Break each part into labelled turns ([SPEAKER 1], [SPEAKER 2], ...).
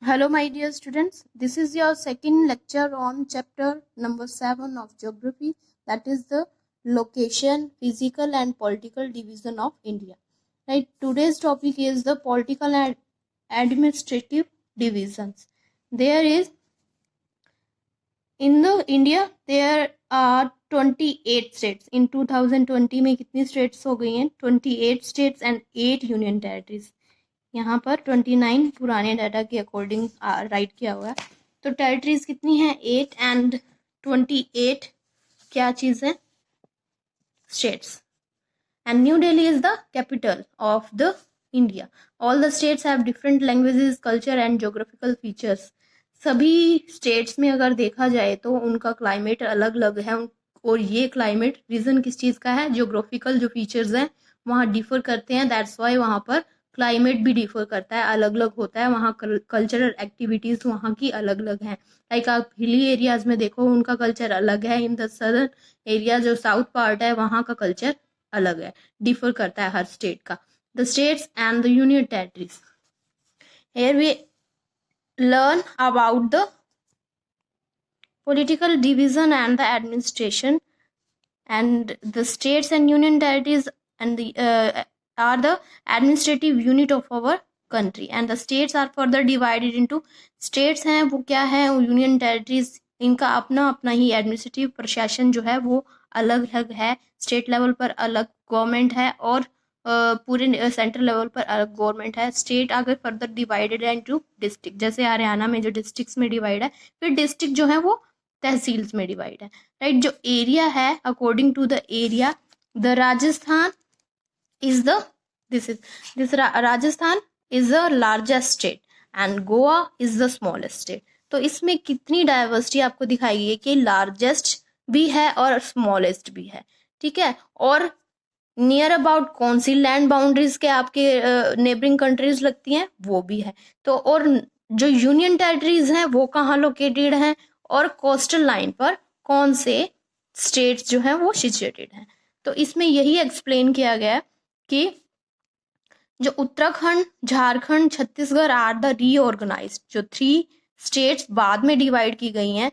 [SPEAKER 1] Hello, my dear students. This is your second lecture on chapter number 7 of geography, that is the location, physical, and political division of India. Right. Today's topic is the political and administrative divisions. There is in the India there are 28 states. In 2020 में कितनी states हो गई हैं? 28 states and 8 union territories. यहाँ पर 29 पुराने data के according right किया हुआ है. तो टेरिटरीज कितनी है? 8 एंड 28 क्या चीज है? States. And new Delhi is the capital of the India. All the states have different languages, culture and geographical features. सभी स्टेट्स में अगर देखा जाए तो उनका क्लाइमेट अलग अलग है, और ये क्लाइमेट रीजन किस चीज का है? ज्योग्राफिकल जो फीचर्स हैं वहाँ डिफर करते हैं. दैट्स वाई वहाँ पर क्लाइमेट भी डिफर करता है, अलग अलग होता है. वहाँ कल्चरल एक्टिविटीज वहाँ की अलग अलग हैं. लाइक आप हिली एरियाज में देखो उनका कल्चर अलग है. इन द सदर्न एरिया जो साउथ पार्ट है वहाँ का कल्चर अलग है, डिफर करता है हर स्टेट का. The states and the union territories. Here we learn about the political division and the administration, and the states and union territories and the are the administrative unit of our country, and the states are further divided into. states हैं वो क्या है? union territories इनका अपना अपना ही administrative प्रशासन जो है वो अलग अलग है. स्टेट लेवल पर अलग गवर्नमेंट है और पूरे सेंट्रल लेवल पर अलग गवर्नमेंट है. स्टेट अगर फर्दर डिवाइडेड है इनटू डिस्ट्रिक्ट, जैसे हरियाणा में जो डिस्ट्रिक्ट्स में डिवाइड है, फिर डिस्ट्रिक्ट जो है वो तहसील्स में डिवाइड है. राइट. जो एरिया है according to the area, the Rajasthan is the this Rajasthan is the largest state and Goa is the smallest state. तो इसमें कितनी डाइवर्सिटी आपको दिखाई गई है कि लार्जेस्ट भी है और स्मॉलेस्ट भी है. ठीक है. और नियर अबाउट कौन सी लैंड बाउंड्रीज के आपके नेबरिंग कंट्रीज लगती हैं वो भी है. तो और जो यूनियन टेरिटरीज हैं वो कहाँ लोकेटेड हैं, और कोस्टल लाइन पर कौन से स्टेट्स जो हैं वो सिचुएटेड हैं. तो इसमें यही एक्सप्लेन किया गया है कि जो उत्तराखंड, झारखंड, छत्तीसगढ़ आर द रीऑर्गेनाइज्ड. जो 3 स्टेट्स बाद में डिवाइड की गई हैं,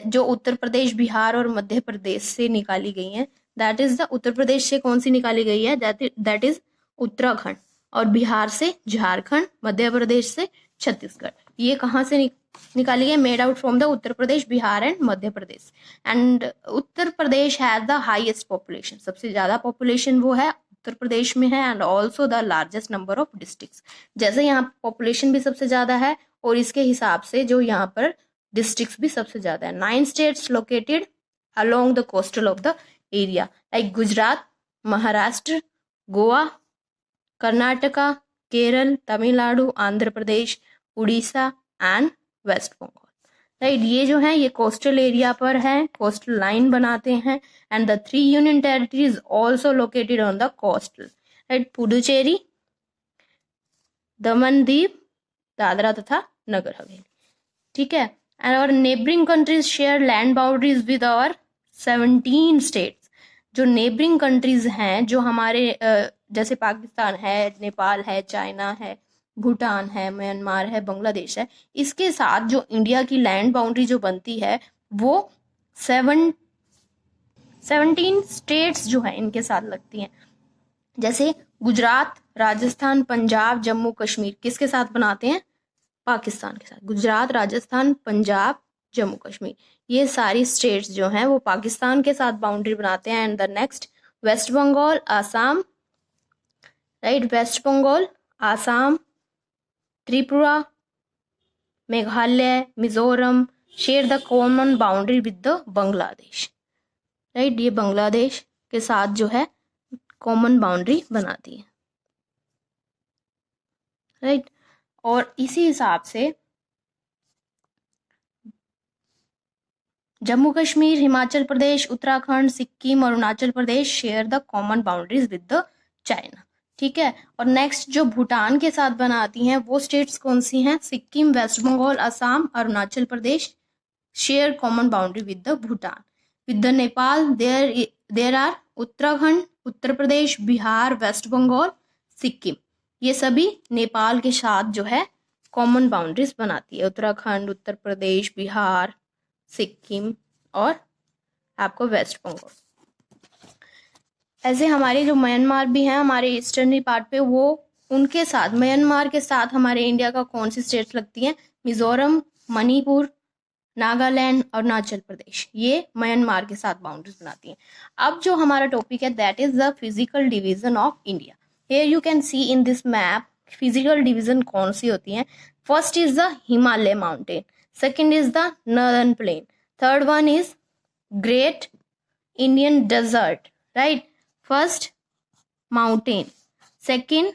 [SPEAKER 1] जो उत्तर प्रदेश, बिहार और मध्य प्रदेश से निकाली गई हैं. That is the Uttar Pradesh से कौन सी निकाली गई है? That is Uttarakhand. और बिहार से झारखंड, मध्य प्रदेश से छत्तीसगढ़. ये कहाँ से निकाली गई? Made out from the Uttar Pradesh, Bihar and Madhya Pradesh. And Uttar Pradesh has the highest population. सबसे ज्यादा पॉपुलेशन वो है उत्तर प्रदेश में है, and also the largest number of districts. जैसे यहाँ पॉपुलेशन भी सबसे ज्यादा है और इसके हिसाब से जो यहाँ पर डिस्ट्रिक्ट्स भी सबसे ज्यादा है. 9 states located along the coastal of the area like Gujarat, Maharashtra, Goa, Karnataka, Kerala, Tamil Nadu, Andhra Pradesh, Orissa and west Bengal. Right. ये जो है ये कोस्टल एरिया पर है, कोस्टल लाइन बनाते हैं. And the 3 union territories also located on the coastal. Right. Puducherry, Daman Diu, Dadra तथा नगर हवेली. ठीक है. एंड और neighbouring countries share land boundaries with our 17 states. जो नेबरिंग कंट्रीज हैं, जो हमारे जैसे पाकिस्तान है, नेपाल है, चाइना है, भूटान है, म्यांमार है, बांग्लादेश है, इसके साथ जो इंडिया की लैंड बाउंड्री जो बनती है वो 17 स्टेट्स जो है इनके साथ लगती हैं. जैसे गुजरात, राजस्थान, पंजाब, जम्मू कश्मीर किसके साथ बनाते हैं? पाकिस्तान के साथ. गुजरात, राजस्थान, पंजाब, जम्मू कश्मीर ये सारी स्टेट्स जो हैं वो पाकिस्तान के साथ बाउंड्री बनाते हैं. And the next west Bengal, Assam. Right. West Bengal, Assam, Tripura, Meghalaya, Mizoram share the common boundary with the Bangladesh. Right. ये बांग्लादेश के साथ जो है कॉमन बाउंड्री बनाती है. राइट. और इसी हिसाब से जम्मू कश्मीर, हिमाचल प्रदेश, उत्तराखंड, सिक्किम और Arunachal Pradesh share the common boundaries with the China. ठीक है. और नेक्स्ट जो भूटान के साथ बनाती हैं वो स्टेट्स कौन सी हैं? Sikkim, west Bengal, Assam, Arunachal Pradesh share common boundary with the Bhutan. With the Nepal there are Uttarakhand, Uttar Pradesh, Bihar, west Bengal, Sikkim. ये सभी नेपाल के साथ जो है कॉमन बाउंड्रीज बनाती है, उत्तराखंड, उत्तर प्रदेश, बिहार, सिक्किम और आपको वेस्ट बंगाल। ऐसे हमारे जो म्यांमार भी हैं हमारे ईस्टर्नी पार्ट पे, वो उनके साथ, म्यांमार के साथ हमारे इंडिया का कौन सी स्टेट्स लगती हैं? मिजोरम, मणिपुर, नागालैंड और अरुणाचल प्रदेश, ये म्यांमार के साथ बाउंड्रीज बनाती हैं। अब जो हमारा टॉपिक है that is the physical division of India. Here you can see in this map physical division कौन सी होती है। First is the Himalaya mountain, second is the northern plain, third one is great Indian desert, right? First mountain, second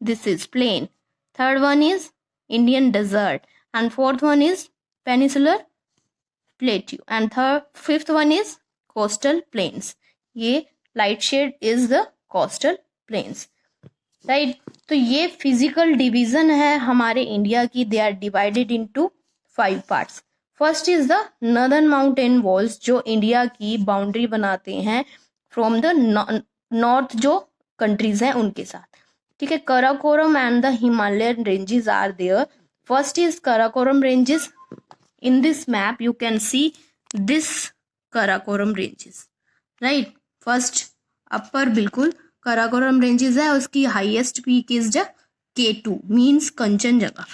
[SPEAKER 1] this is plain, third one is Indian desert, and fourth one is peninsular plateau, and fifth one is coastal plains. ये light shade is the coastal plains, right? तो ये physical division है हमारे India की. they are divided into 5 parts. First is the northern mountain walls, जो India की boundary बनाते हैं फ्रॉम द नॉर्थ जो कंट्रीज हैं उनके साथ. ठीक है, Karakoram and the Himalayan ranges are there. First is Karakoram ranges. In this map you can see this Karakoram ranges, right. First upper बिल्कुल कराकोरम रेंजेस है, उसकी highest peak is the K2 means Kanchenjunga,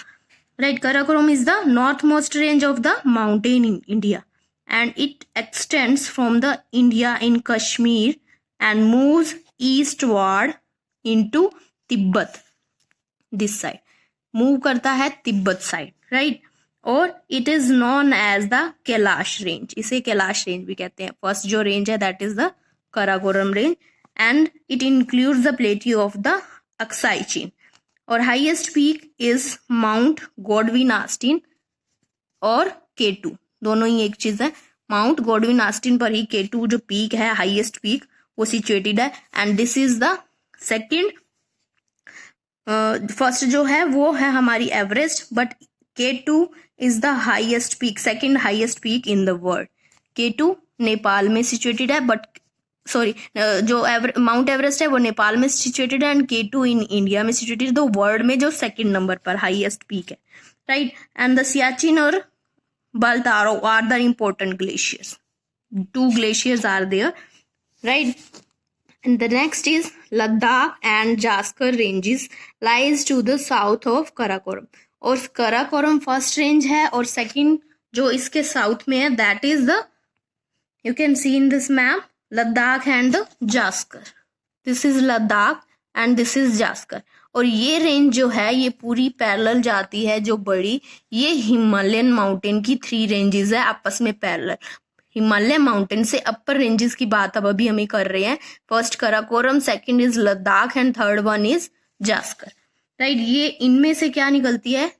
[SPEAKER 1] right. Karakoram is the north most range of the mountain in India and it extends from the India in Kashmir and moves eastward into Tibet. This side move करता है Tibet side, right. और it is known as the Kailash range, इसे Kailash range भी कहते हैं. First जो range है that is the Karakoram range and it includes the plateau of the Aksai chain. और highest peak is mount Godwin Austen और K2, दोनों ही एक चीज है. माउंट गॉडविन आस्टिन पर ही K2 जो पीक है, हाईएस्ट पीक, वो सिचुएटेड है. And this is the second. First जो है वो है हमारी Everest, but K2 is the highest peak, second highest peak in the world. K2 Nepal में सिचुएटेड है, बट सॉरी जो माउंट एवरेस्ट है वो नेपाल में सिचुएटेड है एंड K2 इन इंडिया में सिचुएटेड, तो वर्ल्ड में जो सेकंड नंबर पर हाईएस्ट पीक है, राइट. एंड द सियाचिन और Baltaro are the important glaciers. 2 glaciers are there, right? And the next is Ladakh and Jaskar ranges lies to the south of Karakoram. और Karakoram first range है और second जो इसके south में है that is the, you can see in this map, Ladakh and the Jaskar. This is Ladakh and this is Jaskar. और ये range जो है ये पूरी पैरेलल जाती है, जो बड़ी ये हिमालयन माउंटेन की 3 रेंजेस है आपस में पैरेलल. हिमालय माउंटेन से अपर रेंजेस की बात अब अभी हम कर रहे हैं. First Karakoram, second is Ladakh and third one is Zanskar, right. ये इनमें से क्या निकलती है?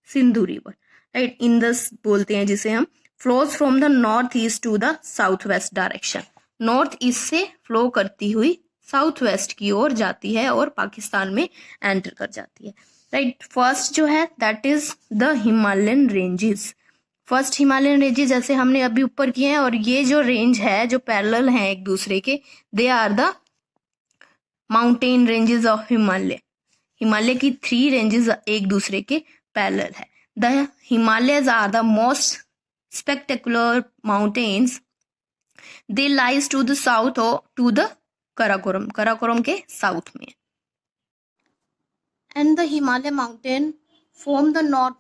[SPEAKER 1] Sindhu river, right. इंदस बोलते हैं जिसे हम. Flows from the north east to the south west direction, north east से फ्लो करती हुई साउथ वेस्ट की ओर जाती है और पाकिस्तान में एंटर कर जाती है, राइट. फर्स्ट जो है that is the Himalayan ranges. First Himalayan ranges जैसे हमने अभी ऊपर किए हैं, और ये जो रेंज है जो पैरेलल हैं एक दूसरे के, they are the mountain ranges of Himalaya. Himalaya की 3 रेंजेस एक दूसरे के पैरेलल है. The Himalayas are the most spectacular mountains, they lies to the south और टू द कराकोरम, कराकोरम के साउथ में. And the Himalaya mountain form the north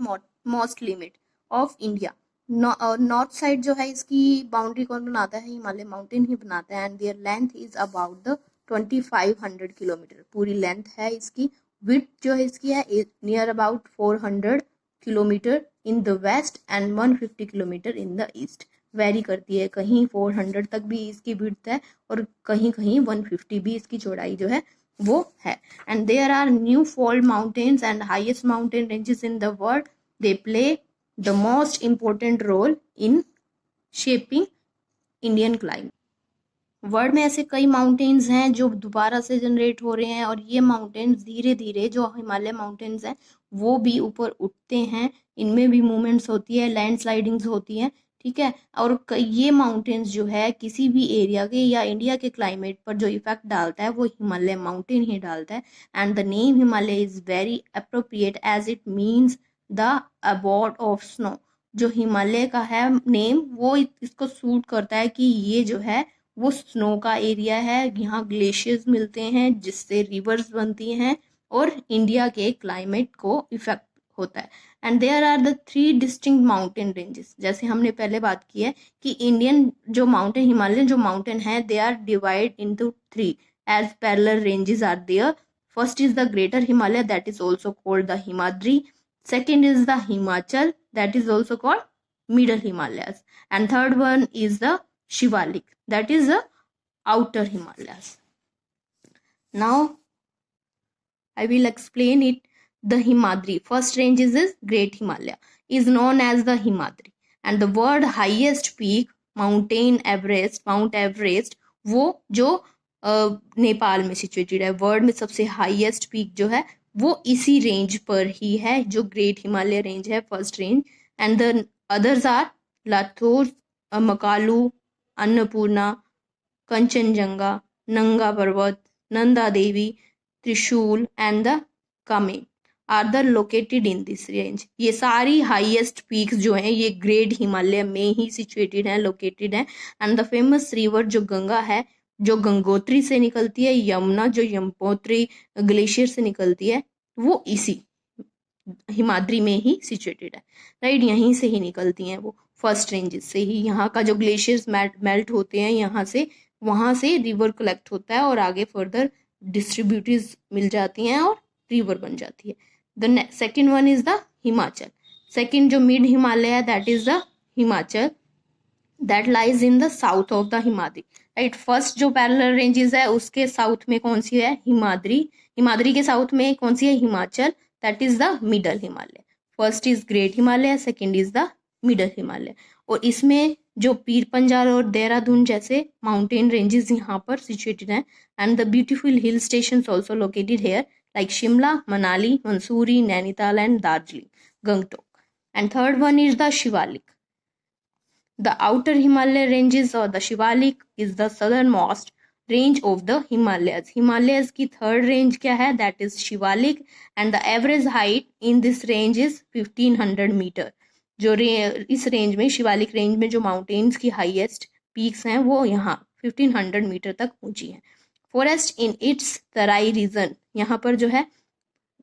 [SPEAKER 1] most limit of India. North side जो है इसकी बाउंड्री कौन बनाता है? हिमालय माउंटेन ही बनाता है. And their length is about the 2500 kilometre, पूरी लेंथ है इसकी. विड्थ जो है इसकी है near about 400 kilometre in the west and 150 kilometre in the east. Vary करती है, कहीं 400 तक भी इसकी विड्थ है और कहीं कहीं 150 भी इसकी चौड़ाई जो है वो है. And there are new fold mountains and highest mountain ranges in the world. They play the most important role in shaping Indian climate. World में ऐसे कई माउंटेन्स हैं जो दोबारा से जनरेट हो रहे हैं, और ये माउंटेन्स धीरे धीरे जो हिमालय माउंटेन्स हैं वो भी ऊपर उठते हैं. इनमें भी मूवमेंट्स होती है, लैंडस्लाइडिंग्स होती हैं, ठीक है। और ये माउंटेन्स जो है किसी भी एरिया के या इंडिया के क्लाइमेट पर जो इफेक्ट डालता है वो हिमालय माउंटेन ही डालता है। And the name Himalaya is very appropriate as it means the abode of snow. जो हिमालय का है नेम वो इसको सूट करता है कि ये जो है वो स्नो का एरिया है, यहाँ ग्लेशियर्स मिलते हैं जिससे रिवर्स बनती हैं और इंडिया के क्लाइमेट को इफेक्ट होता है। And there are the 3 distinct mountain ranges. जैसे हमने पहले बात की है कि इंडियन जो माउंटेन हिमालयन जो माउंटेन है they are divide into 3 as parallel ranges are there. First is the greater Himalaya that is also called the Himadri. Second is the Himachal that is also called Middle Himalayas. And third one is the Shivalik that is the Outer Himalayas. Now I will explain it. The Himadri first range is Great Himalaya is known as the Himadri, and the world highest peak Mount Everest वो जो नेपाल में situated है। World में सबसे highest peak जो है वो इसी रेंज पर ही है जो ग्रेट हिमालय रेंज है, first range. And the others are लाथोर, Makalu, Annapurna, Kanchenjunga, Nanga Parbat, Nanda Devi, Trishul and the Kameng are the located in this range. ये सारी हाईएस्ट पीक्स जो हैं ये ग्रेट हिमालय में ही सिचुएटेड हैं, लोकेटेड हैं। एंड द फेमस रिवर जो गंगा है जो गंगोत्री से निकलती है, यमुना जो यमुनोत्री ग्लेशियर से निकलती है वो इसी हिमाद्री में ही सिचुएटेड है, राइट। यहीं से ही निकलती हैं वो फर्स्ट रेंजेस से ही। यहाँ का जो ग्लेशियर्स मेल्ट होते हैं यहाँ से, वहाँ से रिवर कलेक्ट होता है और आगे फर्दर डिस्ट्रीब्यूटरीज मिल जाती हैं और रिवर बन जाती है। The second one is the Himachal. Second जो मिड हिमालय है that is the Himachal that lies in the south of the Himadri, right. First जो पैरेलल रेंजेस है उसके साउथ में कौन सी है? हिमाद्री। हिमाद्री के साउथ में कौन सी है? Himachal, that is the middle Himalaya. First is great Himalaya, second is the middle Himalaya. और इसमें जो पीर पंजाल और देहरादून जैसे माउंटेन रेंजेस यहाँ पर सिचुएटेड हैं। And the beautiful hill station also located here like Shimla, Manali, Mussoorie, Nainital and Darjeeling, Gangtok. And third one is the Shivalik. The outer Himalaya ranges or the Shivalik is the southernmost range of the Himalayas. Himalayas की third range क्या है? That is Shivalik, and the average height in this range is 1500 meter. जो इस range में Shivalik range में जो mountains की highest peaks हैं वो यहाँ 1500 मीटर तक ऊंची हैं। Forest in its Terai region, यहाँ पर जो है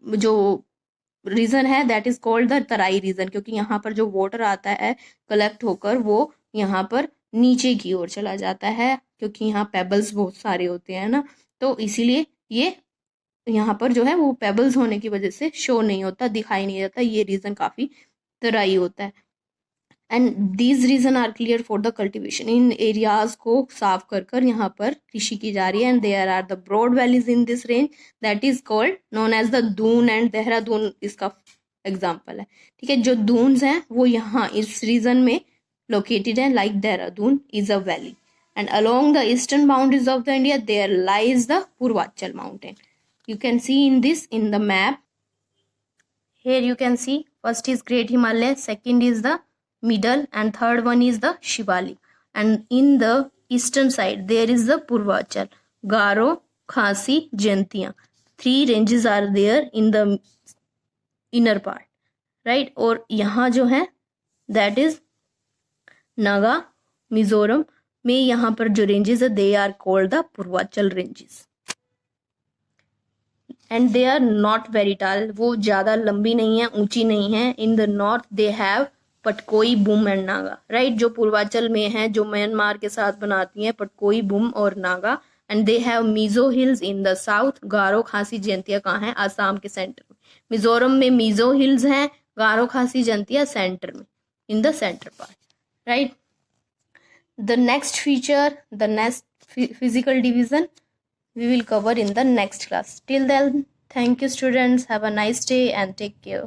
[SPEAKER 1] जो रीजन है that is called the Terai region, क्योंकि यहाँ पर जो वाटर आता है कलेक्ट होकर वो यहाँ पर नीचे की ओर चला जाता है, क्योंकि यहाँ पेबल्स बहुत सारे होते हैं ना, तो इसीलिए ये यहाँ पर जो है वो पेबल्स होने की वजह से शो नहीं होता, दिखाई नहीं देता, ये रीजन काफी तराई होता है। And these region are clear for the cultivation, इन एरियाज को साफ कर कर यहाँ पर कृषि की जा रही है। And there are the broad valleys in this range that is called known as the Doon, and Dehradun इसका एग्जाम्पल है, ठीक है। जो दून्स हैं वो यहाँ इस रीजन में लोकेटेड है, like Dehradun is a valley. And along the eastern boundaries of the India there lies the Purvanchal mountain. You can see in this in the map, here you can see first is Great Himalaya, second is the middle, and third one is the Shivalik. And in the eastern side there is the Purvachal, Garo, Khasi, Jaintia. 3 ranges are there in the inner part, right? और यहाँ जो है that is Naga, Mizoram में यहाँ पर जो ranges है they are called the Purvachal ranges. And they are not very tall, वो ज़्यादा लंबी नहीं है, ऊंची नहीं है। In the north they have Patkai, Bum and Naga, right. जो पूर्वांचल में है जो म्यांमार के साथ बनाती हैं पटकोई, बुम और Naga. And they have Mizo hills in the south. Garo, Khasi, Jaintia कहाँ है? आसाम के सेंटर में। मिजोरम में मीजो हिल्स हैं, गारो, खासी, जयंतिया सेंटर में, in the centre part, right. The next feature, the next physical division we will cover in the next class. Till then, thank you students, have a nice day and take care.